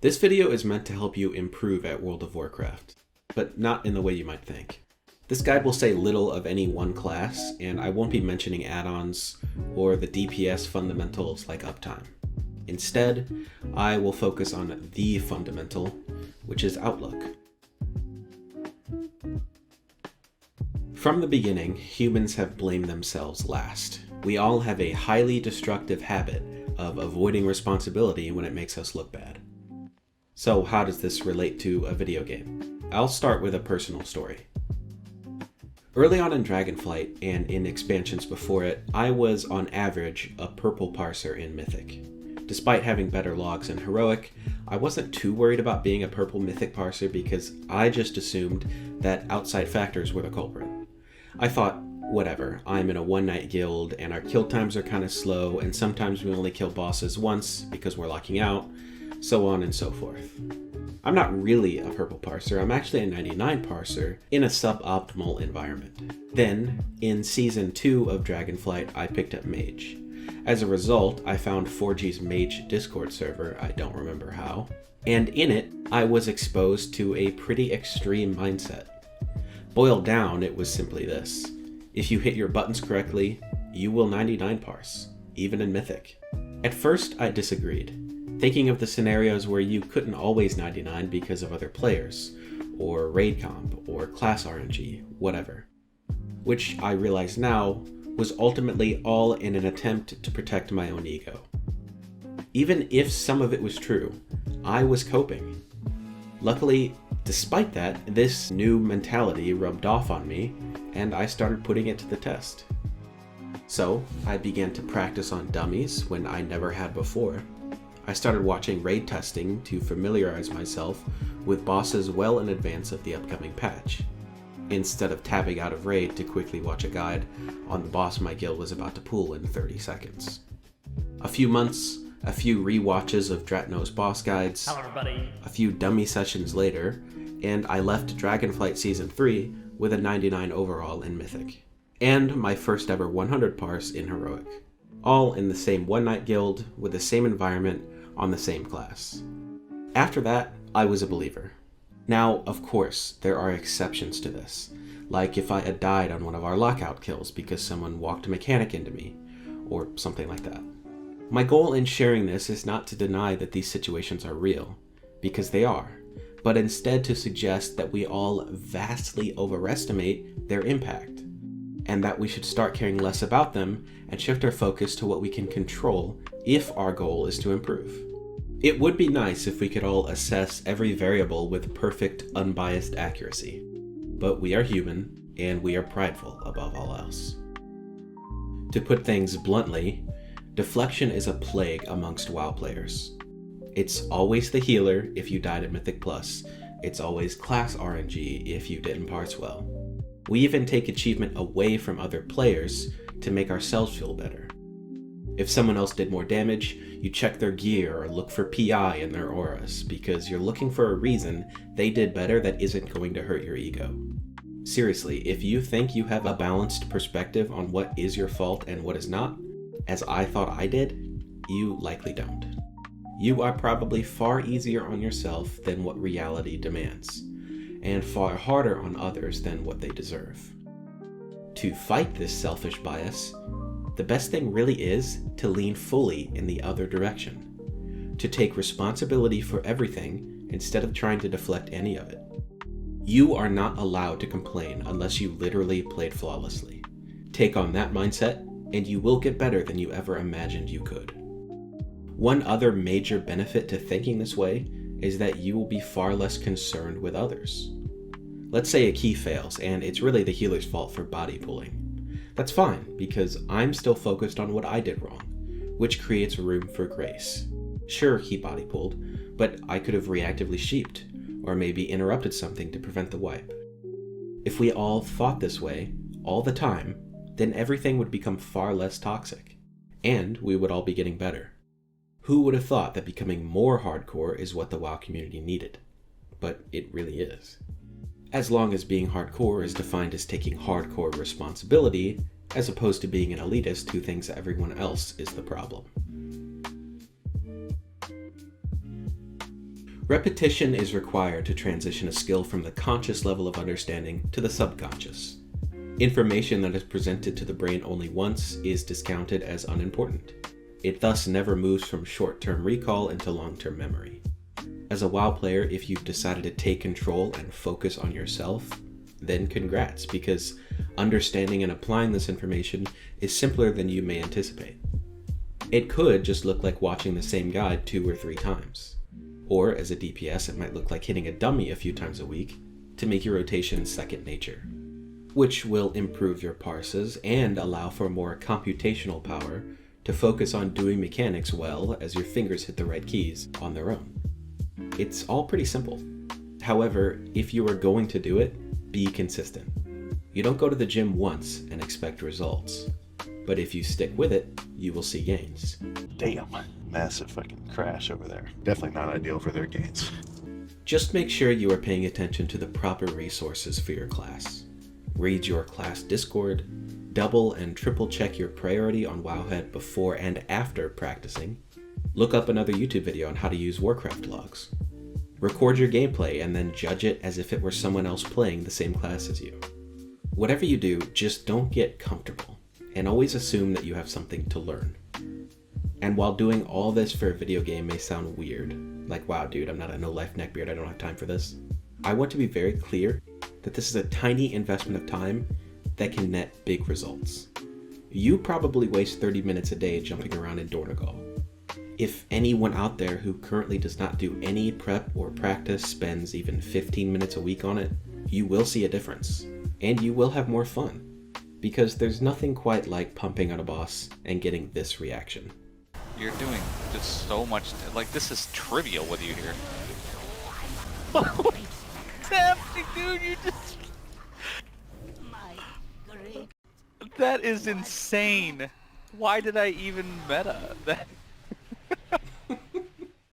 This video is meant to help you improve at World of Warcraft, but not in the way you might think. This guide will say little of any one class, and I won't be mentioning add-ons or the DPS fundamentals like uptime. Instead, I will focus on the fundamental, which is Outlook. From the beginning, humans have blamed themselves last. We all have a highly destructive habit of avoiding responsibility when it makes us look bad. So how does this relate to a video game? I'll start with a personal story. Early on in Dragonflight, and in expansions before it, I was on average a purple parser in Mythic. Despite having better logs in Heroic, I wasn't too worried about being a purple Mythic parser because I just assumed that outside factors were the culprit. I thought, whatever, I'm in a one-night guild and our kill times are kind of slow and sometimes we only kill bosses once because we're locking out, so on and so forth. I'm not really a purple parser, I'm actually a 99 parser in a suboptimal environment. Then, in Season 2 of Dragonflight, I picked up Mage. As a result, I found 4G's Mage Discord server, I don't remember how, and in it, I was exposed to a pretty extreme mindset. Boiled down, it was simply this. If you hit your buttons correctly, you will 99 parse, even in Mythic. At first, I disagreed, thinking of the scenarios where you couldn't always 99 because of other players, or raid comp, or class RNG, whatever. Which I realize now was ultimately all in an attempt to protect my own ego. Even if some of it was true, I was coping. Luckily, despite that, this new mentality rubbed off on me, and I started putting it to the test. So, I began to practice on dummies when I never had before. I started watching raid testing to familiarize myself with bosses well in advance of the upcoming patch, instead of tabbing out of raid to quickly watch a guide on the boss my guild was about to pull in 30 seconds. A few months, a few rewatches of Dratno's boss guides, Hello, everybody. A few dummy sessions later, and I left Dragonflight Season 3 with a 99 overall in Mythic, and my first ever 100 parse in Heroic, all in the same one-night guild with the same environment on the same class. After that, I was a believer. Now, of course, there are exceptions to this, like if I had died on one of our lockout kills because someone walked a mechanic into me, or something like that. My goal in sharing this is not to deny that these situations are real, because they are, but instead to suggest that we all vastly overestimate their impact, and that we should start caring less about them and shift our focus to what we can control if our goal is to improve. It would be nice if we could all assess every variable with perfect, unbiased accuracy, but we are human, and we are prideful above all else. To put things bluntly, deflection is a plague amongst WoW players. It's always the healer if you died at Mythic Plus. It's always class RNG if you didn't parse well. We even take achievement away from other players to make ourselves feel better. If someone else did more damage, you check their gear or look for PI in their auras because you're looking for a reason they did better that isn't going to hurt your ego. Seriously, if you think you have a balanced perspective on what is your fault and what is not, as I thought I did, you likely don't. You are probably far easier on yourself than what reality demands, and far harder on others than what they deserve. To fight this selfish bias, the best thing really is to lean fully in the other direction, to take responsibility for everything instead of trying to deflect any of it. You are not allowed to complain unless you literally played flawlessly. Take on that mindset, and you will get better than you ever imagined you could. One other major benefit to thinking this way is that you will be far less concerned with others. Let's say a key fails, and it's really the healer's fault for body pulling. That's fine, because I'm still focused on what I did wrong, which creates room for grace. Sure, he body pulled, but I could have reactively sheeped, or maybe interrupted something to prevent the wipe. If we all thought this way, all the time, then everything would become far less toxic, and we would all be getting better. Who would have thought that becoming more hardcore is what the WoW community needed? But it really is. As long as being hardcore is defined as taking hardcore responsibility, as opposed to being an elitist who thinks everyone else is the problem. Repetition is required to transition a skill from the conscious level of understanding to the subconscious. Information that is presented to the brain only once is discounted as unimportant. It thus never moves from short-term recall into long-term memory. As a WoW player, if you've decided to take control and focus on yourself, then congrats, because understanding and applying this information is simpler than you may anticipate. It could just look like watching the same guide 2 or 3 times. Or, as a DPS, it might look like hitting a dummy a few times a week to make your rotation second nature, which will improve your parses and allow for more computational power to focus on doing mechanics well as your fingers hit the right keys on their own. It's all pretty simple. However, if you are going to do it, be consistent. You don't go to the gym once and expect results, but if you stick with it, you will see gains. Damn, massive fucking crash over there. Definitely not ideal for their gains. Just make sure you are paying attention to the proper resources for your class. Read your class Discord, double and triple check your priority on Wowhead before and after practicing. Look up another YouTube video on how to use Warcraft logs. Record your gameplay and then judge it as if it were someone else playing the same class as you. Whatever you do, just don't get comfortable, and always assume that you have something to learn. And while doing all this for a video game may sound weird, like, wow dude, I'm not a no-life neckbeard, I don't have time for this, I want to be very clear that this is a tiny investment of time that can net big results. You probably waste 30 minutes a day jumping around in Dornegal. If anyone out there who currently does not do any prep or practice spends even 15 minutes a week on it, you will see a difference, and you will have more fun, because there's nothing quite like pumping on a boss and getting this reaction. You're doing just so much, like, this is trivial with you here. What's happening, dude? You just... That is insane. Why did I even meta that?